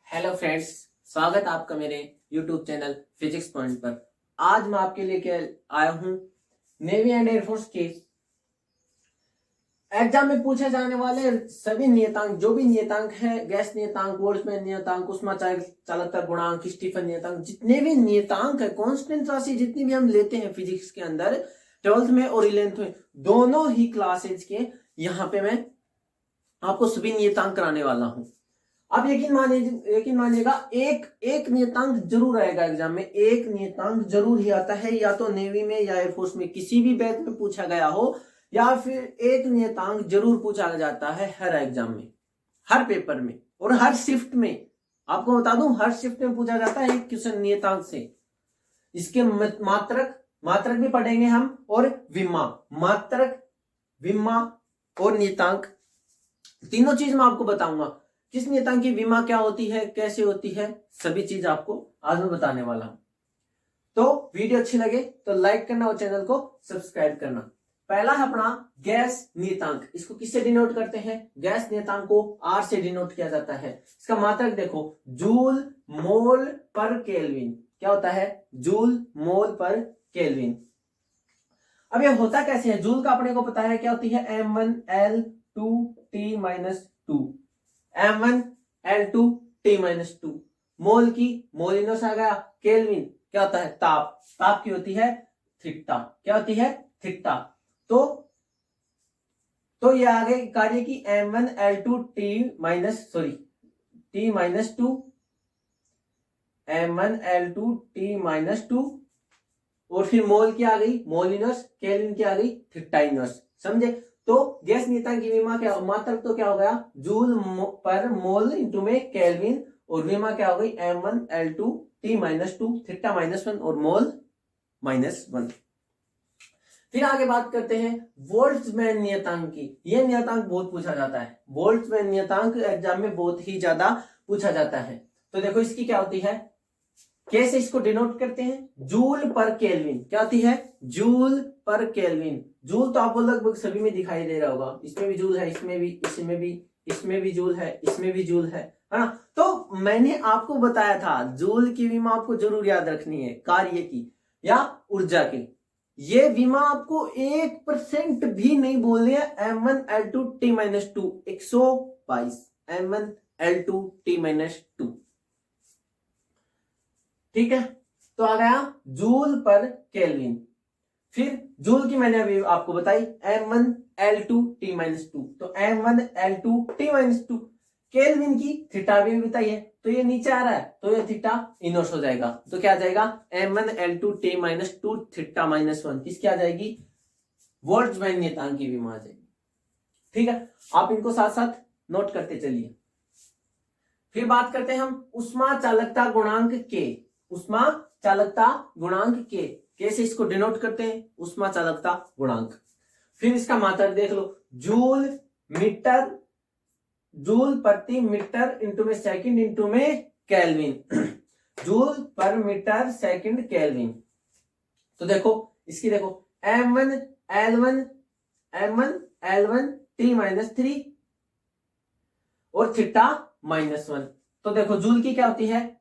Hello friends, स्वागत है आपका मेरे YouTube चैनल फिजिक्स पॉइंट पर। आज मैं आपके लिए आया हूं नेवी एंड एयरफोर्स के एग्जाम में पूछे जाने वाले सभी नियतांक, जो भी नियतांक है, गैस नियतांक, बोल्ट्जमैन नियतांक, ऊष्मा चालकता गुणांक, स्टीफन नियतांक, जितने भी नियतांक है, कांस्टेंट राशि जितनी भी हम लेते हैं फिजिक्स के अंदर 12th में और 11th में, दोनों ही क्लासेज के यहाँ पे मैं आपको सभी नियतांक कराने वाला हूं। अब यकीन मानिएगा, एक नियतांक जरूर आएगा एग्जाम में, एक नियतांक जरूर ही आता है, या तो नेवी में या एयरफोर्स में किसी भी बैच में पूछा गया हो, या फिर एक नियतांक जरूर पूछा जाता है हर एग्जाम में, हर पेपर में और हर शिफ्ट में। आपको बता दूं, हर शिफ्ट में पूछा जाता है एक क्वेश्चन नियतांक से। इसके मात्रक भी पढ़ेंगे हम, और विमा, मात्रक, विमा और नियतांक, तीनों चीज मैं आपको बताऊंगा। किस नियतांक की विमा क्या होती है, कैसे होती है, सभी चीज आपको आज मैं बताने वाला हूं। तो वीडियो अच्छी लगे तो लाइक करना और चैनल को सब्सक्राइब करना। पहला है अपना गैस नियतांक। इसको किससे डिनोट करते हैं? गैस नियतांक को आर से डिनोट किया जाता है। इसका मात्रक देखो, जूल मोल पर केल्विन। क्या होता है? जूल मोल पर केल्विन। अब ये होता कैसे है? जूल का अपने को पता है क्या होती है? M1L2T-2, M1L2T-2। मोल की मोलिनोस आ गया। केल्विन क्या होता है? ताप। ताप की होती है थीटा। क्या होती है? थीटा। तो ये आ गई कार्य की T-2, M1L2T-2, और फिर मोल की आ गई मोलिनस, केल्विन की आ गई थीटा इनवर्स। समझे? तो गैस नियतांक की विमा क्या, मात्रक तो क्या हो गया? जूल पर मोल इंटू में केल्विन, और विमा क्या हो गई? M1L2T-2, थीटा -1 और मोल -1। फिर आगे बात करते हैं बोल्ट्जमैन नियतांक की। यह नियतांक बहुत पूछा जाता है। बोल्ट्जमैन नियतांक एग्जाम में बहुत ही ज्यादा पूछा जाता है। तो देखो इसकी क्या होती है, कैसे इसको डिनोट करते हैं? जूल पर केल्विन। क्या होती है? जूल पर केल्विन। जूल तो आपको लगभग सभी में दिखाई दे रहा होगा। इसमें भी जूल है, इसमें भी, इसमें भी, इसमें भी जूल है, इसमें भी जूल है ना? तो मैंने आपको बताया था जूल की विमा आपको जरूर याद रखनी है, कार्य की या ऊर्जा की। ये विमा आपको 1% भी नहीं बोलनी है। M1L2T-2, 122 M1L2T-2। ठीक है, तो आ गया जूल पर केल्विन। फिर जूल की मैंने अभी आपको बताई M1L2T-2, तो M1L2T-2। केल्विन की थीटा भी बताई है, तो ये नीचे आ रहा है, तो ये थीटा इनवर्स हो जाएगा। तो क्या आ जाएगा? M1L2T-2 थीटा -1 किसकी आ जाएगी? बोल्ट्जमैन नियतांक की विमा आ जाएगी। ठीक है, आप इनको साथ साथ नोट करते चलिए। फिर बात करते हैं हम ऊष्मा चालकता गुणांक के। ऊष्मा चालकता गुणांक के, कैसे इसको डिनोट करते हैं? ऊष्मा चालकता गुणांक। फिर इसका मात्रक देख लो, जूल मीटर, जूल प्रति मीटर इंटू में सेकंड इंटू में केल्विन। जूल पर मीटर सेकंड केल्विन। तो देखो इसकी, देखो M1L1T-3 और थीटा -1। तो देखो जूल की क्या होती है?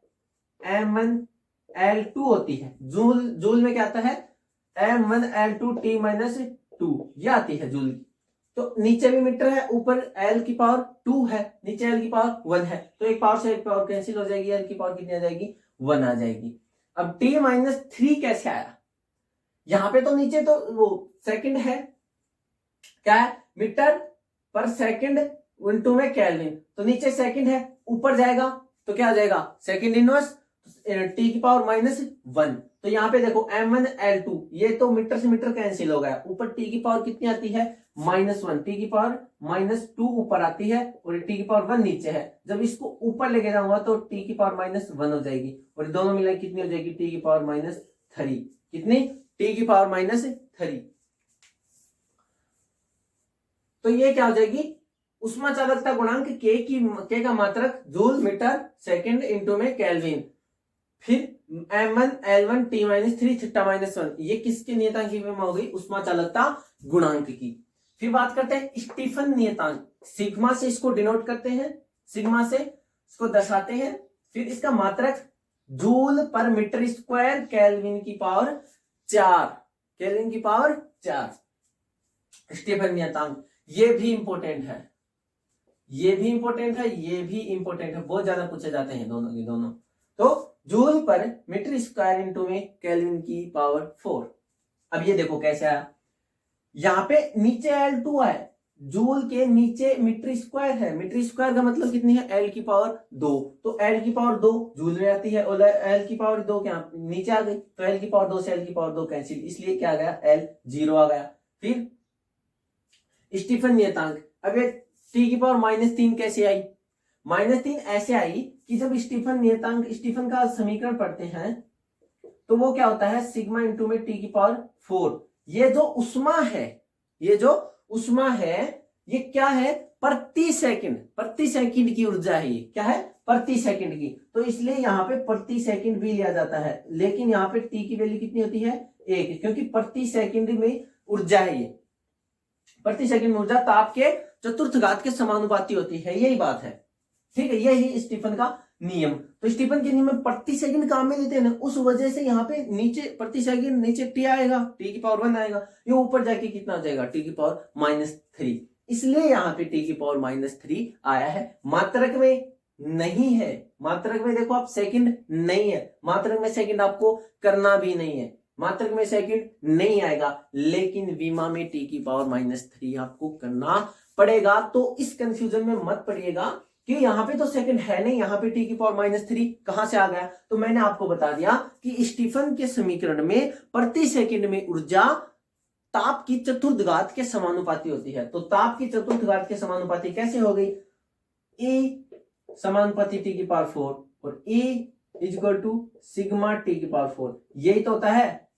M1L2 होती है। जूल में क्या आता है? M1L2T-2, यह आती है जूल की। तो नीचे भी मीटर है, ऊपर L की पावर 2 है, नीचे L की पावर 1 है, तो एक पावर से एक पावर कैंसिल हो जाएगी, L की पावर कितनी आ जाएगी? 1 आ जाएगी। अब T-3 कैसे आया? यहां पे तो नीचे तो वो सेकंड है, क्या है? मीटर पर सेकंड इंटू में केल्विन, तो नीचे सेकंड है, ऊपर जाएगा तो क्या आ जाएगा? सेकंड इनवर्स T की पावर -1। तो यहाँ पे देखो M1L2, ये तो मीटर से मीटर कैंसिल हो गया, ऊपर T की पावर कितनी आती है? -1। T की पावर -2 ऊपर आती है और T की पावर 1 नीचे है। जब इसको ऊपर लेके जाऊंगा तो T की पावर -1 हो जाएगी, और दोनों मिला कितनी हो जाएगी? T की पावर -3। कितनी? T की पावर -3। तो ये क्या हो जाएगी? ऊष्मा चालकता गुणांक के का मात्रक जूल मीटर सेकंड इंटू में केल्विन। फिर M1L1T-3 थीटा -1, ये किसके नियतांक की विमा हो गई? ऊष्मा चालकता गुणांक की। फिर बात करते हैं स्टीफन नियतांक। सिग्मा से इसको डिनोट करते हैं, सिग्मा से इसको दर्शाते हैं। फिर इसका मात्रक जूल पर मीटर स्क्वायर केल्विन की पावर 4, केल्विन की पावर 4। स्टीफन नियतांक ये भी इंपॉर्टेंट है, ये भी इंपॉर्टेंट है, ये भी इंपॉर्टेंट है, बहुत ज्यादा पूछे जाते हैं दोनों के दोनों। तो जूल पर मीटर स्क्वायर इंटू में केल्विन की पावर 4। अब ये देखो कैसे आया, यहां पे नीचे L2 है, जूल के नीचे मीटर स्क्वायर है, मीटर स्क्वायर का मतलब कितनी है L की पावर 2, तो L की पावर 2 जूल में आती है और L की पावर 2 क्या नीचे आ गई, तो L की पावर 2 से L की पावर 2 कैंसिल, इसलिए क्या आ गया L 0 आ गया। फिर स्टीफन नियतांक, अब ये T की पावर -3 कैसे आई, -3 ऐसे आई कि जब स्टीफन नियतांक, स्टीफन का समीकरण पढ़ते हैं तो वो क्या होता है सिग्मा इंटू में T की पावर 4। ये जो उष्मा है, ये जो उष्मा है ये क्या है प्रति सेकंड की ऊर्जा है, ये क्या है प्रति सेकंड की, तो इसलिए यहाँ पे प्रति सेकंड भी लिया जाता है, लेकिन यहाँ पे T की वैल्यू कितनी होती है 1, क्योंकि प्रति सेकंड में ऊर्जा है, ये प्रति सेकंड में ऊर्जा ताप के चतुर्थ घात के समानुपाती होती है, यही बात है, ठीक है, यही स्टीफन का नियम। तो स्टीफन के नियम में प्रति सेकंड काम में लेते हैं ना, उस वजह से यहाँ पे नीचे प्रति सेकंड नीचे T आएगा, T की पावर 1 आएगा, ये ऊपर जाके कितना हो जाएगा T की पावर -3, इसलिए यहाँ पे T की पावर -3 आया है। मात्रक में नहीं है, मात्रक में देखो आप सेकंड नहीं है, मात्रक में सेकंड आपको करना भी नहीं है, मात्रक में सेकंड नहीं आएगा, लेकिन विमा में T की पावर -3 आपको करना पड़ेगा। तो इस कंफ्यूजन में मत पड़िएगा कि यहाँ पे तो सेकंड है नहीं, यहाँ पे T की पावर -3 कहां से आ गया, तो मैंने आपको बता दिया कि स्टीफन के समीकरण में प्रति सेकंड में ऊर्जा ताप की चतुर्थ घात के समानुपाती होती है। तो ताप की चतुर्थ घात के समानुपाती कैसे हो गई, E समानुपाती T की पावर 4 और E equal to sigma T की पावर 4, यही तो होता है,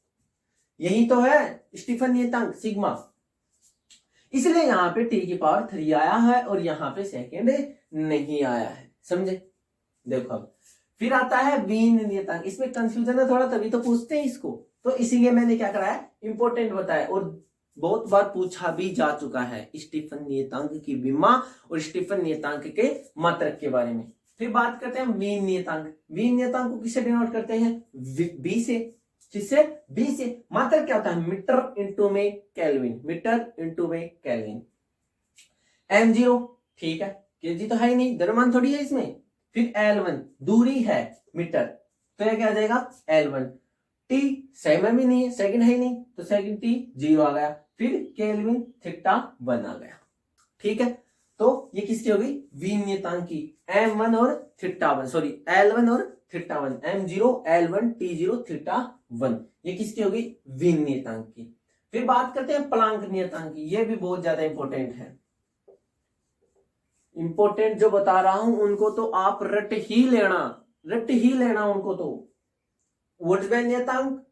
यही तो है स्टीफन नियतांक सिग्मा, इसलिए यहाँ पे T की पावर 3 आया है और यहाँ पे सेकंड नहीं आया है, समझे। देखो अब फिर आता है वीन नियतांक, इसमें कंफ्यूजन है थोड़ा, तभी तो पूछते हैं इसको, तो इसीलिए मैंने क्या कराया इंपॉर्टेंट बताया और बहुत बार पूछा भी जा चुका है स्टीफन नियतांक की विमा और स्टीफन नियतांक के मात्रक के बारे में। फिर बात करते हैं वीन नियतांक, वीन नियतांक को किससे डिनोट करते हैं बी से, किससे बी से, मात्रक क्या होता है मीटर इंटू में केल्विन, मीटर इंटू में केल्विन, m0 ठीक है, केजी तो है ही नहीं, द्रव्यमान थोड़ी है इसमें। फिर L1 दूरी है मीटर, तो यह क्या आ जाएगा L1, T सेकंड भी नहीं है, सेकंड है ही नहीं, तो सेकंड T 0 आ गया, फिर केल्विन थीटा 1 आ गया, ठीक है। तो ये किसकी हो गई वीन नियतांक की, m1 और थीटा 1, सॉरी L1 और theta 1, m0 L1 T0 theta 1, ये किसकी हो गई वीन नियतांक की। फिर बात करते हैं प्लांक नियतांक की, ये भी बहुत ज्यादा इंपॉर्टेंट है, इंपॉर्टेंट जो बता रहा हूं उनको तो आप रट ही लेना उनको, तो वोल्ट्जमैन नियतांक,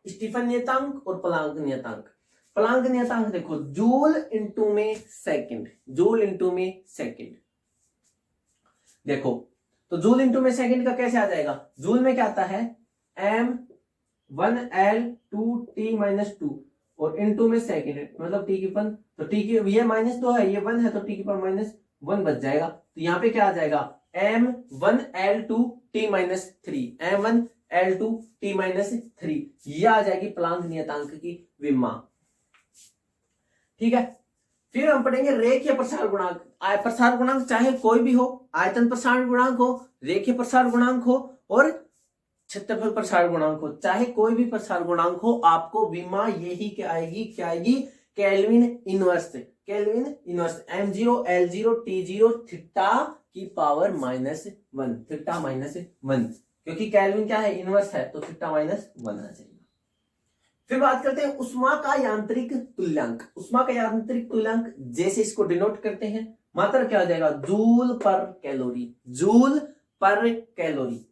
स्टीफन नियतांक और प्लांक नियतांक। प्लांक नियतांक देखो जूल इंटू में सेकंड, जूल इंटू में सेकंड, देखो तो जूल इंटू में सेकंड का कैसे आ जाएगा, जूल में क्या आता है m1L2T-2 और इंटू में सेकंड मतलब T की 1, तो T की ये -2 है, ये 1 है, तो T की पावर -1 बच जाएगा, तो यहाँ पे क्या आ जाएगा m1L2T-3, m1L2T-3, ये आ जाएगी प्लांक नियतांक की विमा, ठीक है। फिर हम पढ़ेंगे रेखीय प्रसार गुणांक, प्रसार गुणांक चाहे कोई भी हो, आयतन प्रसार गुणांक हो, रेखीय प्रसार गुणांक हो और क्षेत्रफल प्रसार गुणांक हो, चाहे कोई भी प्रसार गुणांक हो, आपको विमा यही क्या आएगी kelvin inverse, kelvin inverse m0 L0 T0 theta की पावर -1, थीटा -1, क्योंकि केल्विन क्या है इनवर्स है, तो थीटा -1 आ जाएगा। फिर बात करते हैं उष्मा का यांत्रिक तुल्यांक, उष्मा का यांत्रिक तुल्यांक जैसे इसको डिनोट करते हैं, मात्रा क्या हो जाएगा जूल पर कैलोरी, जूल पर कैलोरी,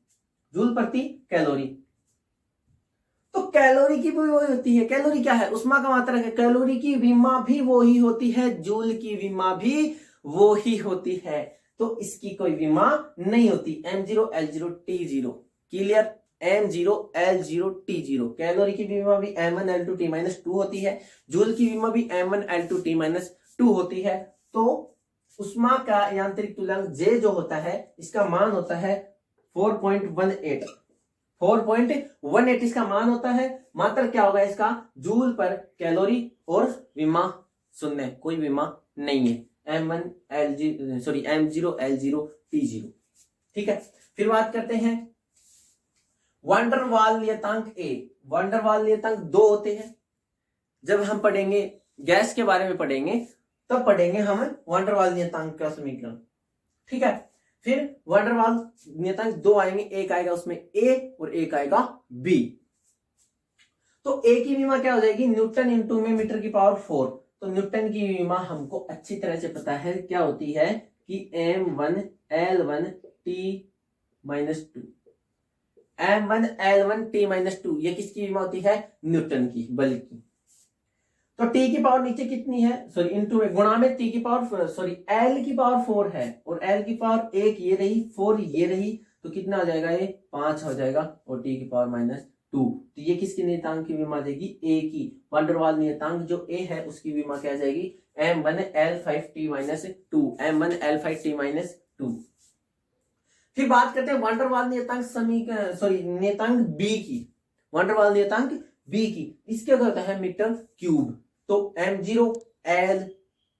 जूल प्रति कैलोरी। तो कैलोरी की भी वही होती है, कैलोरी क्या है उष्मा का मात्रक है, कैलोरी की विमा भी वही होती है, जूल की विमा भी वो ही होती है, तो इसकी कोई विमा नहीं होती, m0 L0 T0, clear, m0 L0 T0, calorie की विमा भी m1 L2 T-2 होती है, जूल की विमा भी m1 L2 T-2 होती है। तो उष्मा का यांत्रिक तुल्यांक J जो होता है इसका मान होता है 4.18 4.18 इसका मान होता है। मात्रक क्या होगा इसका? जूल पर कैलोरी, और विमा शून्य, कोई विमा नहीं है। M0 L0 T0। ठीक है, फिर बात करते हैं वान डर वाल नियतांक A। वान डर वाल नियतांक 2 होते हैं। जब हम पढ़ेंगे गैस के बारे में पढ़ेंगे तब पढ़ेंगे हम वान डर वाल नियतांक का समीकरण। ठीक है, फिर वान डर वाल नियतांक 2 आएंगे, एक आएगा उसमें A और एक आएगा B। तो A की विमा क्या हो जाएगी? न्यूटन इंटू में मीटर की पावर 4। तो न्यूटन की विमा हमको अच्छी तरह से पता है क्या होती है कि M1 L1 T-2। M1 L1 T-2 ये किसकी विमा होती है? न्यूटन की, बल की। तो T की पावर नीचे कितनी है? सॉरी इंटू में, गुणा में T की पावर L की पावर 4 है, और L की पावर 1 ये रही, 4 ये रही, तो कितना हो जाएगा? ये 5 हो जाएगा, और T की पावर -2। तो ये किसकी नियतांक की विमा देगी? A की। वान डर वाल नियतांक जो A है उसकी विमा क्या जाएगी? M1 L5 T-2। M1 L5 T-2। फिर बात करते हैं वान डर वाल नियतांक नियतांक B की। वान डर वाल नियतांक B की, इसके होता है मीटर क्यूब। तो M0 L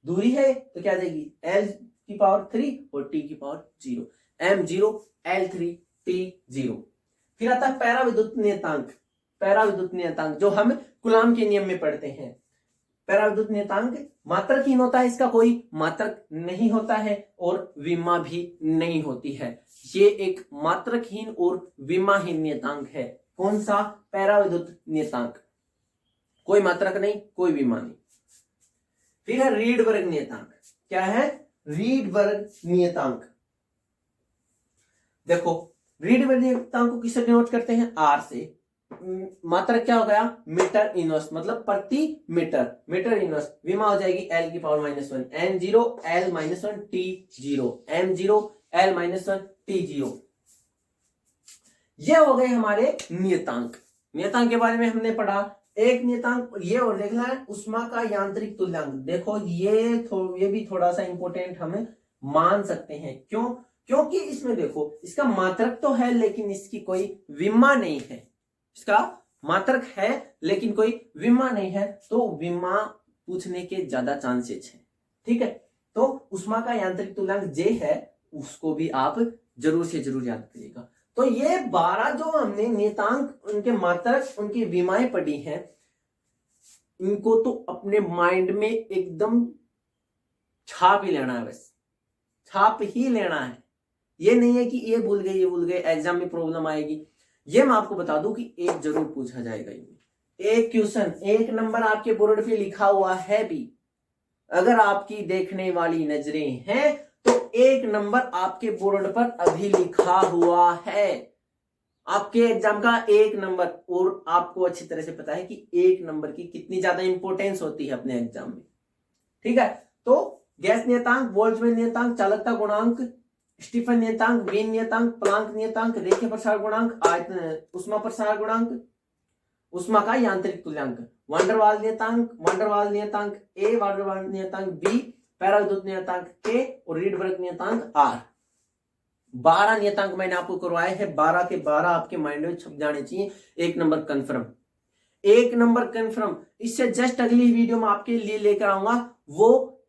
दूरी है तो क्या देगी? L की पावर 3 और T की पावर 0। M0 L3 T0। फिर आता है पैराविद्युत नियतांक। पैराविद्युत नियतांक जो हम कूलाम के नियम में पढ़ते हैं। पैराविद्युत नियतांक मात्रकहीन होता है, इसका कोई मात्रक नहीं होता है और विमा भी नहीं होती है। ये एक मात्रकहीन और विमाहीन नियतांक है। कौन सा? पैराविद्युत नियतांक। कोई मात्रक नहीं, कोई विमा नहीं। फिर है रीडबर्ग नियतांक। क्या है? रीडबर्ग नियतांक। देखो, रीडबर्ग नियतांक को किससे डिनोट करते हैं? R से। मात्रक क्या हो गया? मीटर इनवर्स, मतलब प्रति मीटर, मीटर इनवर्स। विमा हो जाएगी L की power -1। M0 L-1 T0। M0 L-1 T0। ये हो गए हमारे नियतांक। नियतांक के बारे में हमने पढ़ा। एक नियतांक ये और देखना है, उष्मा का यांत्रिक तुल्यांक। देखो ये भी थोड़ा सा इंपॉर्टेंट हमें मान सकते हैं। क्यों? क्योंकि इसमें देखो, इसका मात्रक तो है लेकिन इसकी कोई विमा नहीं है। इसका मात्रक है लेकिन कोई विमा नहीं है, तो विमा पूछने के ज्यादा चांसेस हैं। ठीक है, तो उष्मा का यांत्रिक तुल्यांक J है, उसको भी आप जरूर से जरूर याद करिएगा। तो ये 12 जो हमने नियतांक, उनके मात्रक, उनकी विमाएं पढ़ी हैं, इनको तो अपने माइंड में एकदम छाप ही लेना है, बस छाप ही लेना है। ये नहीं है कि ये भूल गए, एग्जाम में प्रॉब्लम आएगी। ये मैं आपको बता दूं कि एक जरूर पूछा जाएगा। एक क्वेश्चन 1 नंबर आपके बोर्ड पे लिखा हुआ है भी। अगर आपकी देखने वाली नजरें हैं तो 1 नंबर आपके बोर्ड पर अभी लिखा हुआ है। आपके एग्जाम का 1 नंबर, और आपको अच्छी तरह से पता है कि 1 नंबर की कितनी ज्यादा इंपॉर्टेंस होती है अपने एग्जाम में। ठीक है, तो गैस नियतांक, बोल्ट्जमैन नियतांक, चालकता गुणांक, स्टीफन नियतांक, वीन नियतांक, प्लांक नियतांक, रेखीय प्रसार गुणांक, उष्मा प्रसार गुणांक, उष्मा का यांत्रिक तुल्यांक, वान डर वाल नियतांक, वान डर वाल नियतांक A, वान डर वाल नियतांक B, पैराविद्युत नियतांक K और रीडबर्ग नियतांक R। 12 नियतांक मैंने आपको करवाए हैं। 12 के 12 आपके माइंड में छप जाने चाहिए। 1 नंबर कंफर्म, 1 नंबर कंफर्म। इससे जस्ट अगली वीडियो में आपके लिए लेकर आऊंगा, वो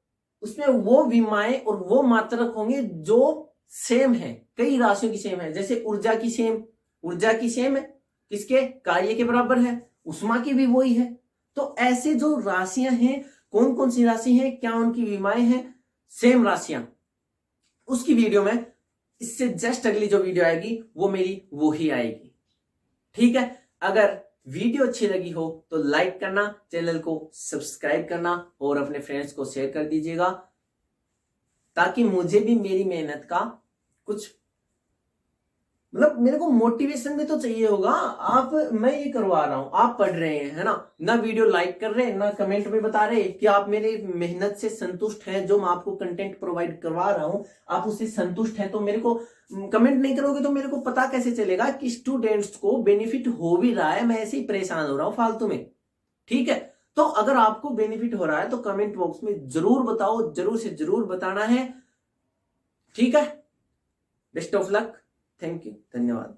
उसमें वो विमाएं और वो मात्रक होंगे जो सेम है, कई राशियों की सेम है। जैसे ऊर्जा की सेम है, किसके? कार्य के बराबर है। उष्मा की भी वही है। तो ऐसे जो राशियां हैं, कौन कौन सी राशि हैं, क्या उनकी विमाएं हैं, सेम राशियां, उसकी वीडियो में, इससे जस्ट अगली जो वीडियो आएगी वो मेरी वो ही आएगी। ठीक है, अगर वीडियो अच्छी लगी हो तो लाइक करना, चैनल को सब्सक्राइब करना और अपने फ्रेंड्स को शेयर कर दीजिएगा, ताकि मुझे भी मेरी मेहनत का कुछ, मतलब मेरे को मोटिवेशन भी तो चाहिए होगा। मैं ये करवा रहा हूं, आप पढ़ रहे हैं, है ना वीडियो लाइक कर रहे हैं, ना कमेंट में बता रहे कि आप मेरे मेहनत से संतुष्ट हैं। जो मैं आपको कंटेंट प्रोवाइड करवा रहा हूं आप उससे संतुष्ट हैं, तो मेरे को कमेंट नहीं करोगे तो मेरे को पता कैसे चलेगा कि स्टूडेंट्स को बेनिफिट हो भी रहा है, मैं ऐसे ही परेशान हो रहा हूं फालतू में। ठीक है, तो अगर आपको बेनिफिट हो रहा है तो कमेंट बॉक्स में जरूर बताओ, जरूर से जरूर बताना है। ठीक है, best of luck. Thank you, धन्यवाद।